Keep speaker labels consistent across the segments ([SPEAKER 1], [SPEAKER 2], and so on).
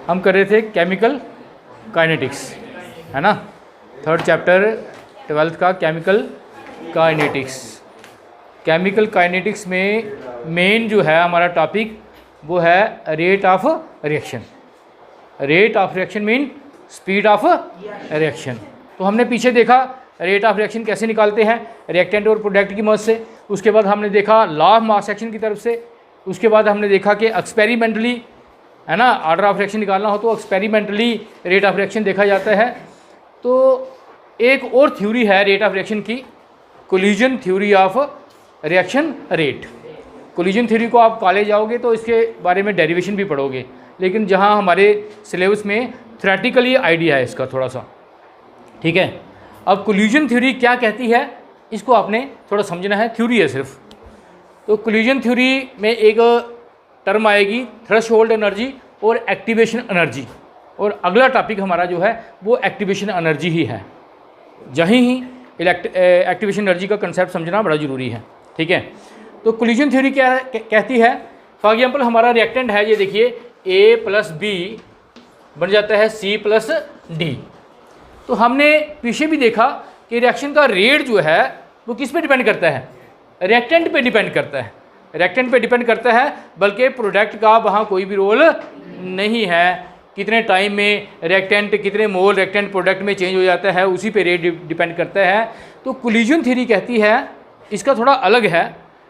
[SPEAKER 1] हम कर रहे थे केमिकल काइनेटिक्स, है ना, थर्ड चैप्टर 12th का केमिकल काइनेटिक्स। केमिकल काइनेटिक्स में मेन जो है हमारा टॉपिक वो है rate of reaction. Rate of reaction mean speed of reaction. तो हमने पीछे देखा रेट ऑफ रिएक्शन कैसे निकालते हैं रिएक्टेंट और प्रोडक्ट की मदद से। उसके बाद हमने देखा लॉ ऑफ मास एक्शन की तरफ से। उसके बाद हमने देखा कि एक्सपेरिमेंटली, है ना, ऑर्डर ऑफ रिएक्शन निकालना हो तो एक्सपेरिमेंटली रेट ऑफ रिएक्शन देखा जाता है। तो एक और थ्योरी है रेट ऑफ रिएक्शन की, collision theory of reaction rate. Collision theory को आप कॉलेज जाओगे तो इसके बारे में डेरिवेशन भी पढ़ोगे, लेकिन जहाँ हमारे सिलेबस में थ्योरेटिकली आइडिया है इसका थोड़ा सा, ठीक है। अब कोलिजन थ्योरी क्या कहती है इसको आपने थोड़ा समझना है, थ्योरी है सिर्फ। तो कोलिजन थ्योरी में एक टर्म आएगी थ्रेशोल्ड एनर्जी और एक्टिवेशन एनर्जी, और अगला टॉपिक हमारा जो है वो एक्टिवेशन एनर्जी ही है। जहीं ही एक्टिवेशन एनर्जी का कंसेप्ट समझना बड़ा ज़रूरी है, ठीक है। तो कोलिजन थ्योरी क्या कहती है, फॉर एग्जांपल हमारा रिएक्टेंट है, ये देखिए A + B बन जाता है C + D। तो हमने पीछे भी देखा कि रिएक्शन का रेट जो है वो किस पे डिपेंड करता है, रिएक्टेंट पे डिपेंड करता है, रिएक्टेंट पे डिपेंड करता है, बल्कि प्रोडक्ट का वहाँ कोई भी रोल नहीं है। कितने टाइम में रिएक्टेंट, कितने मोल रिएक्टेंट प्रोडक्ट में चेंज हो जाता है, उसी पे रेट डिपेंड करता है। तो कोलिजन थ्योरी कहती है, इसका थोड़ा अलग है,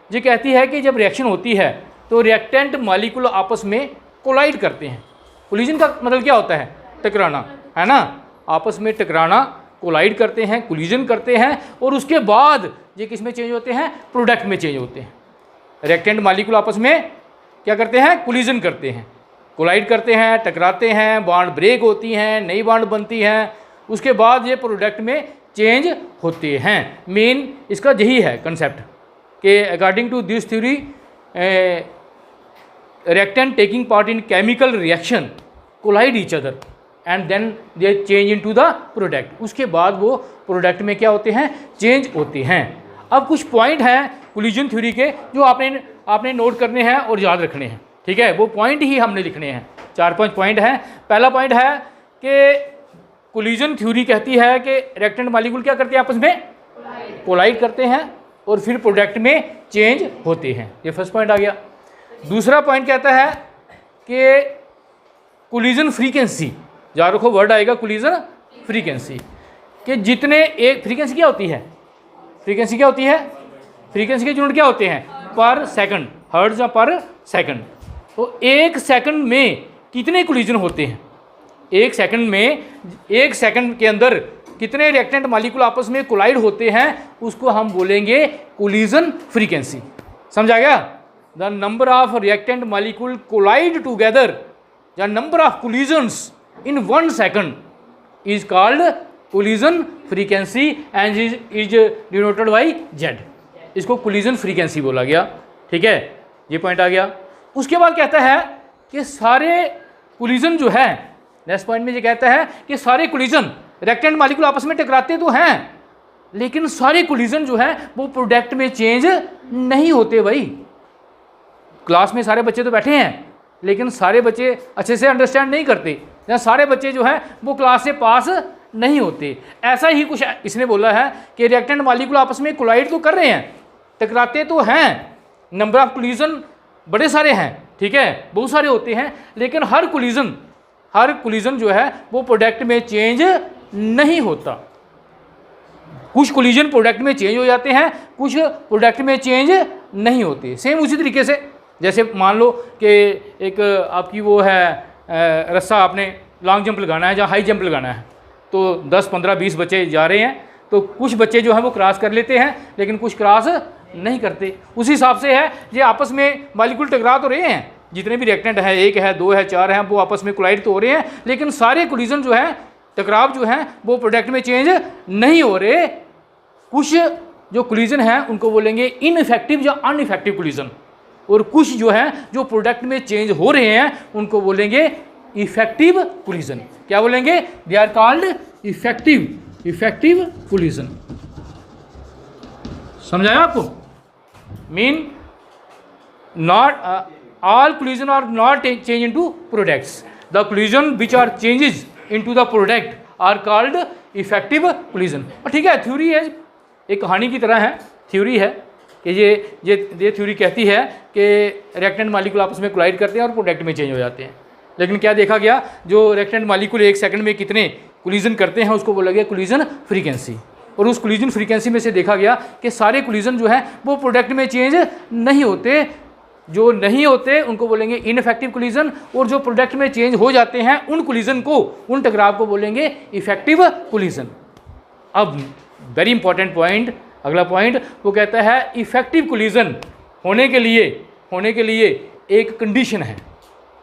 [SPEAKER 1] ये कहती है कि जब रिएक्शन होती है तो रिएक्टेंट मॉलिक्यूल आपस में कोलाइड करते हैं। कोलिजन का मतलब क्या होता है, टकराना, है ना, आपस में टकराना, कोलाइड करते हैं, कोलिजन करते हैं, और उसके बाद ये किस में चेंज होते हैं, प्रोडक्ट में चेंज होते हैं। रिएक्टेंट मॉलिक्यूल आपस में क्या करते हैं, कोलिजन करते हैं, कोलाइड करते हैं, टकराते हैं, बॉन्ड ब्रेक होती हैं, नई बॉन्ड बनती हैं, उसके बाद ये प्रोडक्ट में चेंज होते हैं। मेन इसका यही है कंसेप्ट कि according to this theory reactant taking part in chemical reaction collide each other and then they change into the product. उसके बाद वो प्रोडक्ट में क्या होते हैं, चेंज होते हैं। अब कुछ पॉइंट हैं कोलिजन थ्योरी के जो आपने नोट करने हैं और याद रखने हैं, ठीक है। वो पॉइंट ही हमने लिखने हैं, 4-5 पॉइंट हैं। पहला पॉइंट है कि कोलिजन थ्योरी कहती है कि रिएक्टेंट मॉलिक्यूल क्या करते हैं, आपस में कोलाइड करते हैं और फिर प्रोडक्ट में चेंज होते हैं। ये फर्स्ट पॉइंट आ गया। दूसरा पॉइंट कहता है कि कोलिजन फ्रीक्वेंसी, याद रखो वर्ड आएगा कोलिजन फ्रीक्वेंसी, कि जितने एक फ्रीक्वेंसी क्या होती है, फ्रीक्वेंसी क्या होती है, फ्रीक्वेंसी के यूनिट क्या होते हैं, पर सेकंड, हर्ट्ज या पर सेकंड। तो एक सेकंड में कितने कोलिजन होते हैं, एक सेकंड में, एक सेकंड के अंदर कितने रिएक्टेंट मॉलिक्यूल आपस में कोलाइड होते हैं, उसको हम बोलेंगे कोलिजन फ्रीक्वेंसी। समझा गया? The number of reactant molecule collide together, the number of collisions in 1 second is called collision frequency and is denoted by Z। इसको collision frequency बोला गया, ठीक है, ये पॉइंट आ गया। उसके बाद कहता है कि सारे collision जो है, नेक्स्ट पॉइंट में ये कहता है कि सारे collision रिएक्टेंट मॉलिक्यूल आपस में टकराते तो हैं, लेकिन सारे collision जो है वो प्रोडक्ट में चेंज नहीं होते। भाई क्लास में सारे बच्चे तो बैठे हैं, लेकिन सारे बच्चे अच्छे से अंडरस्टैंड नहीं करते, या सारे बच्चे जो हैं वो क्लास से पास नहीं होते। ऐसा ही कुछ इसने बोला है कि रिएक्टेंट मॉलिक्यूल आपस में कोलाइड तो कर रहे हैं, टकराते तो हैं, नंबर ऑफ कोलिजन बड़े सारे हैं, ठीक है, बहुत सारे होते हैं, लेकिन हर कोलिजन जो है वो प्रोडक्ट में चेंज नहीं होता। कुछ कोलिजन प्रोडक्ट में चेंज हो जाते हैं, कुछ प्रोडक्ट में चेंज नहीं होते। सेम उसी तरीके से जैसे मान लो कि एक आपकी वो है रस्सा, आपने लॉन्ग जंप लगाना है या हाई जंप लगाना है, तो 10, 15, 20 बच्चे जा रहे हैं, तो कुछ बच्चे जो हैं वो क्रॉस कर लेते हैं, लेकिन कुछ क्रॉस नहीं करते। उसी हिसाब से है, ये आपस में मॉलिक्यूल टकरा तो रहे हैं, जितने भी रिएक्टेंट है, 1 है, 2 है, 4 हैं, वो आपस में कोलाइड तो हो रहे हैं, लेकिन सारे कोलिजन जो है, टकराव जो है वो प्रोडक्ट में चेंज नहीं हो रहे। कुछ जो कोलिजन हैं उनको बोलेंगे इनइफेक्टिव या अनइफेक्टिव कोलिजन, और कुछ जो है जो प्रोडक्ट में चेंज हो रहे हैं उनको बोलेंगे इफेक्टिव कोलिजन। क्या बोलेंगे? They are called effective collision. समझाया आपको? mean not all collision are not change into products. The collision which are changes into the product are called effective collision. और ठीक है, थ्योरी है, एक कहानी की तरह है, थ्योरी है कि ये थ्योरी कहती है कि रिएक्टेंट मॉलिक्यूल आपस में कोलाइड करते हैं और प्रोडक्ट में चेंज हो जाते हैं। लेकिन क्या देखा गया, जो रिएक्टेंट मॉलिक्यूल 1 सेकंड में कितने कोलिजन करते हैं उसको बोला गया कोलिजन फ्रीक्वेंसी। और उस कोलिजन फ्रीक्वेंसी में से देखा गया कि सारे कोलिजन जो है वो प्रोडक्ट में चेंज नहीं होते, जो नहीं होते उनको बोलेंगे इनफेक्टिव कोलिजन, और जो प्रोडक्ट में चेंज हो जाते हैं उन कोलिजन को, उन टकराव को बोलेंगे इफेक्टिव कोलिजन। अब वेरी इंपॉर्टेंट पॉइंट, अगला पॉइंट वो कहता है इफेक्टिव कोलिजन होने के लिए एक कंडीशन है।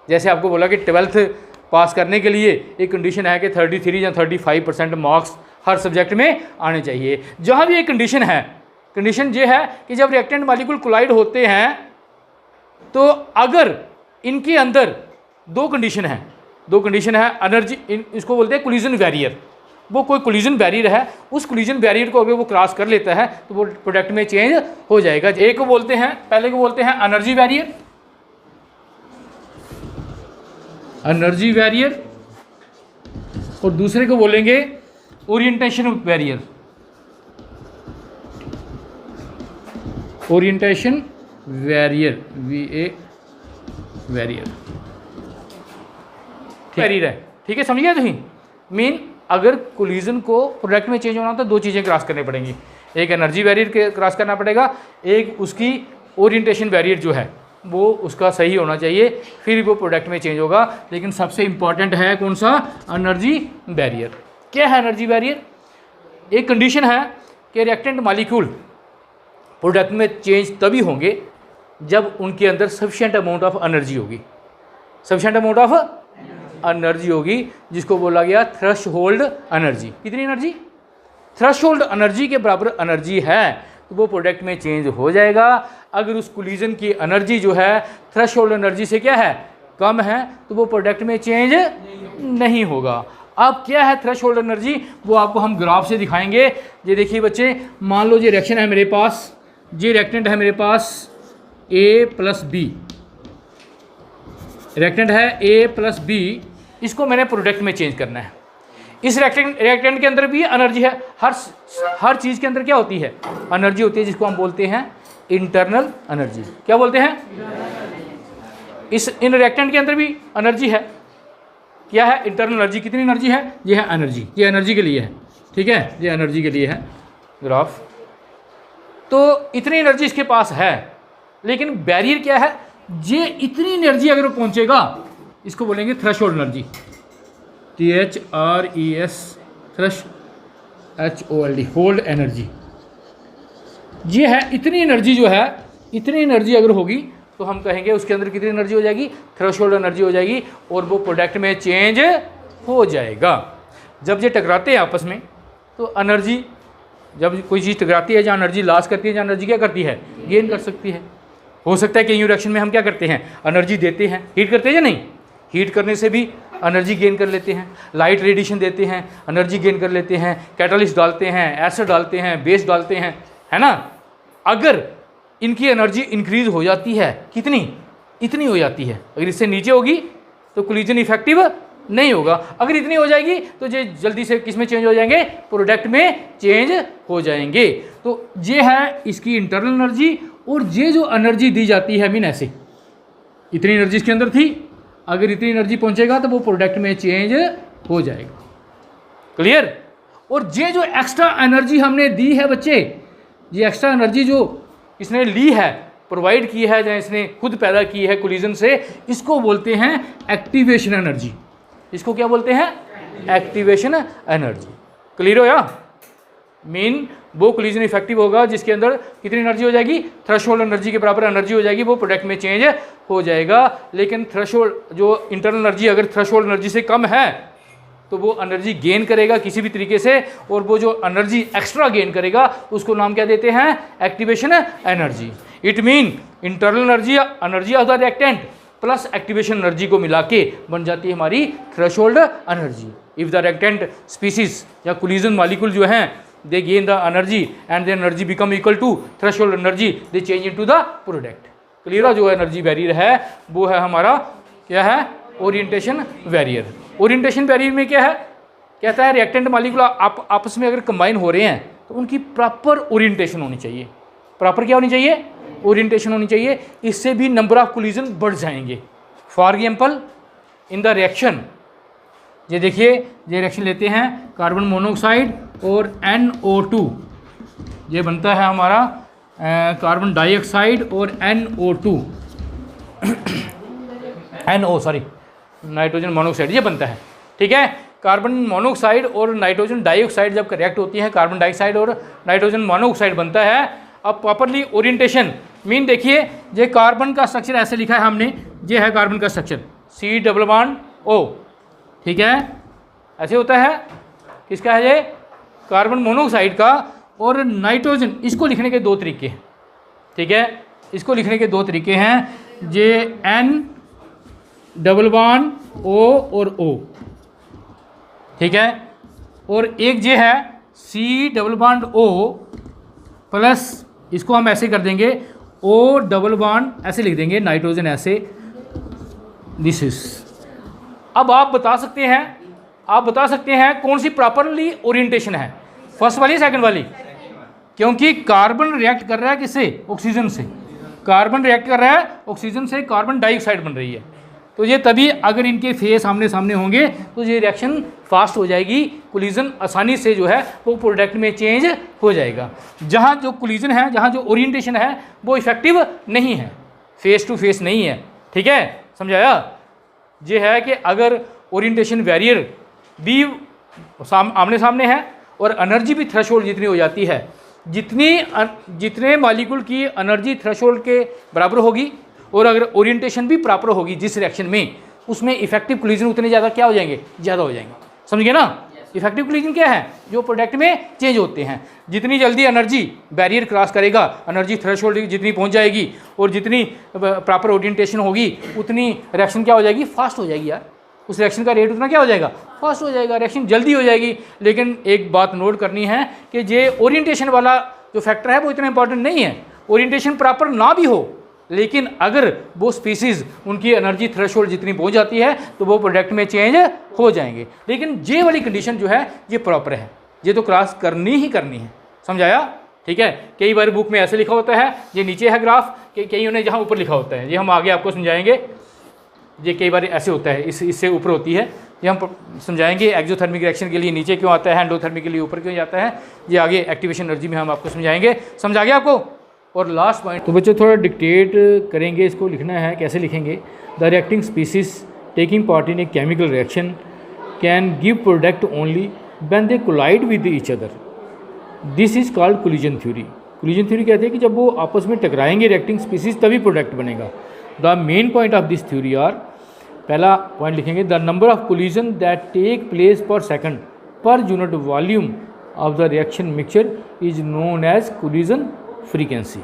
[SPEAKER 1] जैसे आपको बोला कि 12th पास करने के लिए एक कंडीशन है कि 33 या 35% मार्क्स हर सब्जेक्ट में आने चाहिए। जहाँ भी एक कंडीशन है, कंडीशन ये है कि जब रिएक्टेंट मॉलिक्यूल कोलाइड होते हैं तो अगर इनके अंदर दो कंडीशन है एनर्जी, इसको बोलते हैं कोलिजन बैरियर। वो कोई कोलिजन बैरियर है, उस कोलिजन बैरियर को अगर वो क्रॉस कर लेता है तो वो प्रोडक्ट में चेंज हो जाएगा। एक को बोलते हैं, पहले को बोलते हैं एनर्जी बैरियर, और दूसरे को बोलेंगे orientation barrier, orientation barrier, barrier है। ठीक है, समझिए तुम। मीन अगर कोलिजन को प्रोडक्ट में चेंज होना तो दो चीज़ें क्रॉस करनी पड़ेंगी, एक एनर्जी बैरियर के क्रॉस करना पड़ेगा, एक उसकी ओरिएंटेशन बैरियर जो है वो उसका सही होना चाहिए, फिर वो प्रोडक्ट में चेंज होगा। लेकिन सबसे इंपॉर्टेंट है कौन सा, एनर्जी बैरियर। क्या है एनर्जी बैरियर? एक कंडीशन है कि रिएक्टेंट मॉलिक्यूल प्रोडक्ट में चेंज तभी होंगे जब उनके अंदर सफिशिएंट अमाउंट ऑफ एनर्जी होगी, सफिशिएंट अमाउंट ऑफ एनर्जी होगी, जिसको बोला गया थ्रेशोल्ड एनर्जी। कितनी एनर्जी? थ्रेशोल्ड एनर्जी के बराबर एनर्जी है तो वो प्रोडक्ट में चेंज हो जाएगा। अगर उस कोलिजन की एनर्जी जो है थ्रेशोल्ड एनर्जी से क्या है, कम है, तो वो प्रोडक्ट में चेंज नहीं होगा। अब क्या है थ्रेशोल्ड एनर्जी, वो आपको हम ग्राफ से दिखाएंगे। ये देखिए बच्चे, मान लो ये रिएक्शन है मेरे पास, ये रिएक्टेंट है मेरे पास A+B, रिएक्टेंट है A+B, इसको मैंने प्रोडक्ट में चेंज करना है। इस रिएक्टेंट के अंदर भी एनर्जी है, हर चीज़ के अंदर क्या होती है, एनर्जी होती है, जिसको हम बोलते हैं इंटरनल एनर्जी। क्या बोलते हैं? इन रिएक्टेंट के अंदर भी एनर्जी है। क्या है? Internal energy. कितनी एनर्जी है? ये है एनर्जी, ये एनर्जी के लिए है। ठीक है, ये एनर्जी के लिए है ग्राफ। तो इतनी एनर्जी इसके पास है, लेकिन बैरियर क्या है, ये इतनी एनर्जी अगर वो पहुंचेगा, इसको बोलेंगे threshold energy, THRES, thresh HOLD, hold energy. ये है इतनी एनर्जी, जो है इतनी एनर्जी अगर होगी तो हम कहेंगे उसके अंदर कितनी एनर्जी हो जाएगी, थ्रेशोल्ड एनर्जी हो जाएगी, और वो प्रोडक्ट में चेंज हो जाएगा। जब ये टकराते हैं आपस में तो एनर्जी, जब कोई चीज़ टकराती है, जहाँ एनर्जी लॉस करती है, जहाँ एनर्जी क्या करती है, गेन कर सकती है। हो सकता है कि रिएक्शन में हम क्या करते हैं, एनर्जी देते हैं, हीट करते हैं या नहीं, हीट करने से भी एनर्जी गेन कर लेते हैं, लाइट रेडिएशन देते हैं, एनर्जी गेन कर लेते हैं, कैटलिस्ट डालते हैं, एसिड डालते हैं, बेस डालते हैं, है ना। अगर इनकी एनर्जी इंक्रीज हो जाती है, कितनी, इतनी हो जाती है, अगर इससे नीचे होगी तो कोलिजन इफेक्टिव नहीं होगा। अगर इतनी हो जाएगी तो ये जल्दी से किस में चेंज हो जाएंगे, प्रोडक्ट में चेंज हो जाएंगे। तो ये है इसकी इंटरनल एनर्जी, और ये जो एनर्जी दी जाती है, मीन ऐसे इतनी एनर्जी इसके अंदर थी, अगर इतनी एनर्जी पहुंचेगा तो वो प्रोडक्ट में चेंज हो जाएगा। क्लियर? और ये जो एक्स्ट्रा एनर्जी हमने दी है बच्चे, ये एक्स्ट्रा एनर्जी जो इसने ली है, प्रोवाइड की है, या इसने खुद पैदा की है कोलिजन से, इसको बोलते हैं एक्टिवेशन एनर्जी। इसको क्या बोलते हैं? Activation energy. क्लियर हो या? मीन वो कोलिजन इफेक्टिव होगा जिसके अंदर कितनी एनर्जी हो जाएगी, थ्रेशोल्ड एनर्जी के बराबर एनर्जी हो जाएगी, वो प्रोडक्ट में चेंज हो जाएगा। लेकिन थ्रेशोल्ड जो इंटरनल एनर्जी अगर थ्रेशोल्ड एनर्जी से कम है तो वो एनर्जी गेन करेगा किसी भी तरीके से, और वो जो एनर्जी एक्स्ट्रा गेन करेगा उसको नाम क्या देते हैं, activation energy. It mean internal energy, energy of the reactant plus activation energy को मिला के बन जाती है हमारी threshold energy. If the reactant species या कोलिजन मॉलिक्यूल जो हैं, they gain the energy and the energy become equal to threshold energy, they change into the product। Clear? जो एनर्जी बैरियर है वो है हमारा क्या है, ओरिएंटेशन बैरियर। ओरिएंटेशन बैरियर में क्या है, कहता है रिएक्टेंट मॉलिक्यूल आपस में अगर कंबाइन हो रहे हैं तो उनकी प्रॉपर ओरिएंटेशन होनी चाहिए। प्रॉपर क्या होनी चाहिए, ओरिएंटेशन होनी चाहिए। इससे भी नंबर ऑफ कोलिजन बढ़ जाएंगे। For example in the reaction, ये देखिए ये रिएक्शन लेते हैं कार्बन मोनोऑक्साइड और NO2, ये बनता है हमारा कार्बन डाइऑक्साइड और NO2 नाइट्रोजन मोनोऑक्साइड ये बनता है। ठीक है, कार्बन मोनोऑक्साइड और नाइट्रोजन डाइऑक्साइड जब रिएक्ट होती है, कार्बन डाइऑक्साइड और नाइट्रोजन मोनोऑक्साइड बनता है। अब प्रॉपरली ओरिएंटेशन मीन देखिए, ये कार्बन का स्ट्रक्चर ऐसे लिखा है हमने, ये है कार्बन का स्ट्रक्चर C+O। ठीक है, ऐसे होता है। किसका है ये, कार्बन मोनोऑक्साइड का। और नाइट्रोजन, इसको लिखने के दो तरीके हैं। ठीक है, इसको लिखने के दो तरीके हैं, जे N+O और O। ठीक है, और एक जे है C+O प्लस, इसको हम ऐसे कर देंगे O ऐसे लिख देंगे, नाइट्रोजन ऐसे, दिस इज। अब आप बता सकते हैं कौन सी प्रॉपरली ओरिएंटेशन है, फर्स्ट वाली सेकंड वाली। क्योंकि कार्बन रिएक्ट कर रहा है किससे, ऑक्सीजन से। कार्बन रिएक्ट कर रहा है ऑक्सीजन से, कार्बन डाइऑक्साइड बन रही है। तो ये तभी अगर इनके फेस आमने सामने होंगे तो ये रिएक्शन फास्ट हो जाएगी, कोलिजन आसानी से जो है वो प्रोडक्ट में चेंज हो जाएगा। जहाँ जो कोलिजन है, जहाँ जो ओरिएंटेशन है वो इफेक्टिव नहीं है, फेस टू फेस नहीं है। ठीक है, समझाया। ये है कि अगर ओरिएंटेशन बैरियर भी आमने सामने है और एनर्जी भी थ्रेशोल्ड जितनी हो जाती है, जितने मॉलिक्यूल की एनर्जी थ्रेशोल्ड के बराबर होगी और अगर ओरिएंटेशन भी प्रॉपर होगी जिस रिएक्शन में, उसमें इफेक्टिव कोलिजन उतने ज़्यादा क्या हो जाएंगे, ज़्यादा हो जाएंगे। समझ गए ना। इफेक्टिव कोलिजन क्या है, जो प्रोडक्ट में चेंज होते हैं। जितनी जल्दी एनर्जी बैरियर क्रॉस करेगा, एनर्जी थ्रेशोल्ड जितनी पहुंच जाएगी और जितनी प्रॉपर ओरिएंटेशन होगी, उतनी रिएक्शन क्या हो जाएगी, फास्ट हो जाएगी यार। उस रिएक्शन का रेट उतना क्या हो जाएगा, फास्ट हो जाएगा, रिएक्शन जल्दी हो जाएगी। लेकिन एक बात नोट करनी है कि ये ओरिएंटेशन वाला जो फैक्टर है वो इतना इंपॉर्टेंट नहीं है। ओरिएंटेशन प्रॉपर ना भी हो, लेकिन अगर वो स्पीसीज उनकी एनर्जी थ्रेशोल्ड जितनी पहुंच जाती है तो वो प्रोडक्ट में चेंज हो जाएंगे। लेकिन ये वाली कंडीशन जो है ये प्रॉपर है, ये तो क्रॉस करनी ही करनी है। समझाया। ठीक है, कई बार बुक में ऐसे लिखा होता है, ये नीचे है ग्राफ, कई ने जहाँ ऊपर लिखा होता है, ये हम आगे आपको समझाएंगे। ये कई बार ऐसे होता है, इससे ऊपर होती है, ये हम समझाएंगे। एक्सोथर्मिक रिएक्शन के लिए नीचे क्यों आता है, एंडोथर्मिक के लिए ऊपर क्यों जाता है, ये आगे एक्टिवेशन एनर्जी में हम आपको समझाएंगे। समझा गया आपको। और लास्ट पॉइंट, तो बच्चे थोड़ा डिक्टेट करेंगे, इसको लिखना है, कैसे लिखेंगे। The reacting species taking part in a chemical reaction can give product only when they collide with each other. This is called collision theory. Collision theory कहते हैं कि जब वो आपस में टकराएंगे रिएक्टिंग स्पीसीज तभी प्रोडक्ट बनेगा। The main point of this theory are, पहला पॉइंट लिखेंगे, the number of collision that take place per second per unit volume of the reaction mixture is known as collision frequency.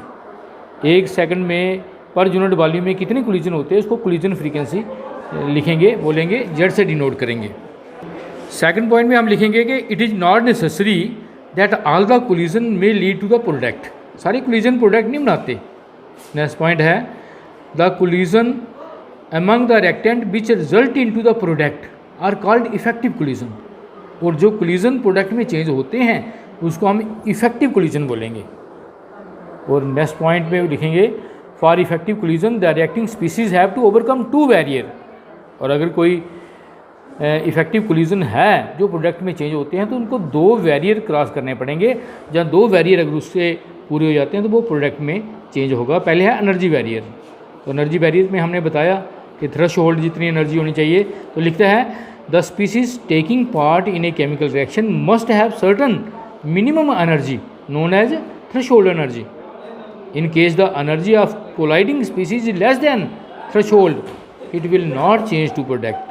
[SPEAKER 1] एक second में per unit volume में कितने collision होते हैं, उसको collision frequency लिखेंगे, बोलेंगे, जेड से डिनोट करेंगे। सेकंड पॉइंट में हम लिखेंगे कि it is not necessary that all the collision may lead to the product. सारी कोलिजन प्रोडक्ट नहीं बनाते। नेक्स्ट पॉइंट है, the collision among the reactant which result in to the product are called effective collision. और जो collision product में change होते हैं उसको हम इफेक्टिव कोलिजन बोलेंगे। और नेक्स्ट पॉइंट में लिखेंगे, for effective collision the reacting species have to overcome 2 barrier. और अगर कोई इफेक्टिव कोलिजन है जो प्रोडक्ट में चेंज होते हैं तो उनको 2 बैरियर क्रॉस करने पड़ेंगे। जहाँ 2 बैरियर अगर उससे पूरे हो जाते हैं तो वो प्रोडक्ट में चेंज होगा। पहले है एनर्जी बैरियर। तो एनर्जी बैरियर में हमने बताया कि थ्रेशोल्ड जितनी एनर्जी होनी चाहिए, तो लिखता है the species taking part in a chemical reaction must have certain minimum energy known as threshold energy. In case the energy of colliding species is less than threshold, it will not change to product.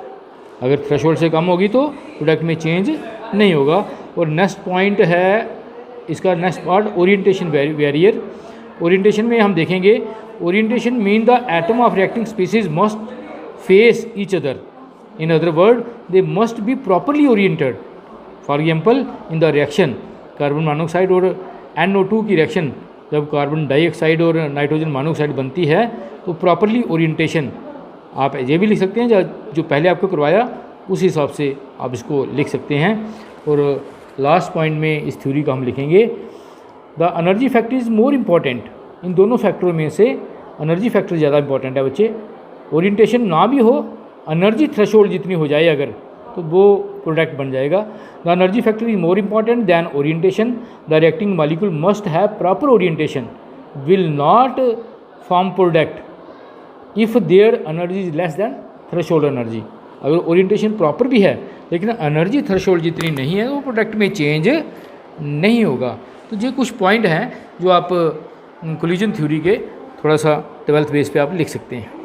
[SPEAKER 1] अगर threshold से कम होगी तो product में change नहीं होगा। और next point है इसका, next part orientation barrier. Orientation में हम देखेंगे, orientation mean the atom of reacting species must face each other. In other word they must be properly oriented. For example in the reaction carbon monoxide और NO2 की reaction, जब carbon dioxide और nitrogen monoxide बनती है तो properly orientation आप ये भी लिख सकते हैं जो पहले आपको करवाया उस हिसाब से आप इसको लिख सकते हैं। और लास्ट पॉइंट में इस थ्योरी का हम लिखेंगे the energy factor is more important. इन दोनों फैक्टरों में से एनर्जी फैक्टर ज़्यादा इंपॉर्टेंट है बच्चे। ओरिएंटेशन ना भी हो, एनर्जी थ्रेशोल्ड जितनी हो जाए अगर, तो वो प्रोडक्ट बन जाएगा। The energy factor is more important than orientation. The reacting molecule must have proper orientation, will not form product if their energy is less than threshold energy. अगर ओरिएंटेशन प्रॉपर भी है लेकिन एनर्जी थ्रेशोल्ड जितनी नहीं है, वो product में change नहीं होगा। तो ये कुछ पॉइंट हैं जो आप कोलिजन थ्योरी के थोड़ा सा 12th बेस पे आप लिख सकते हैं।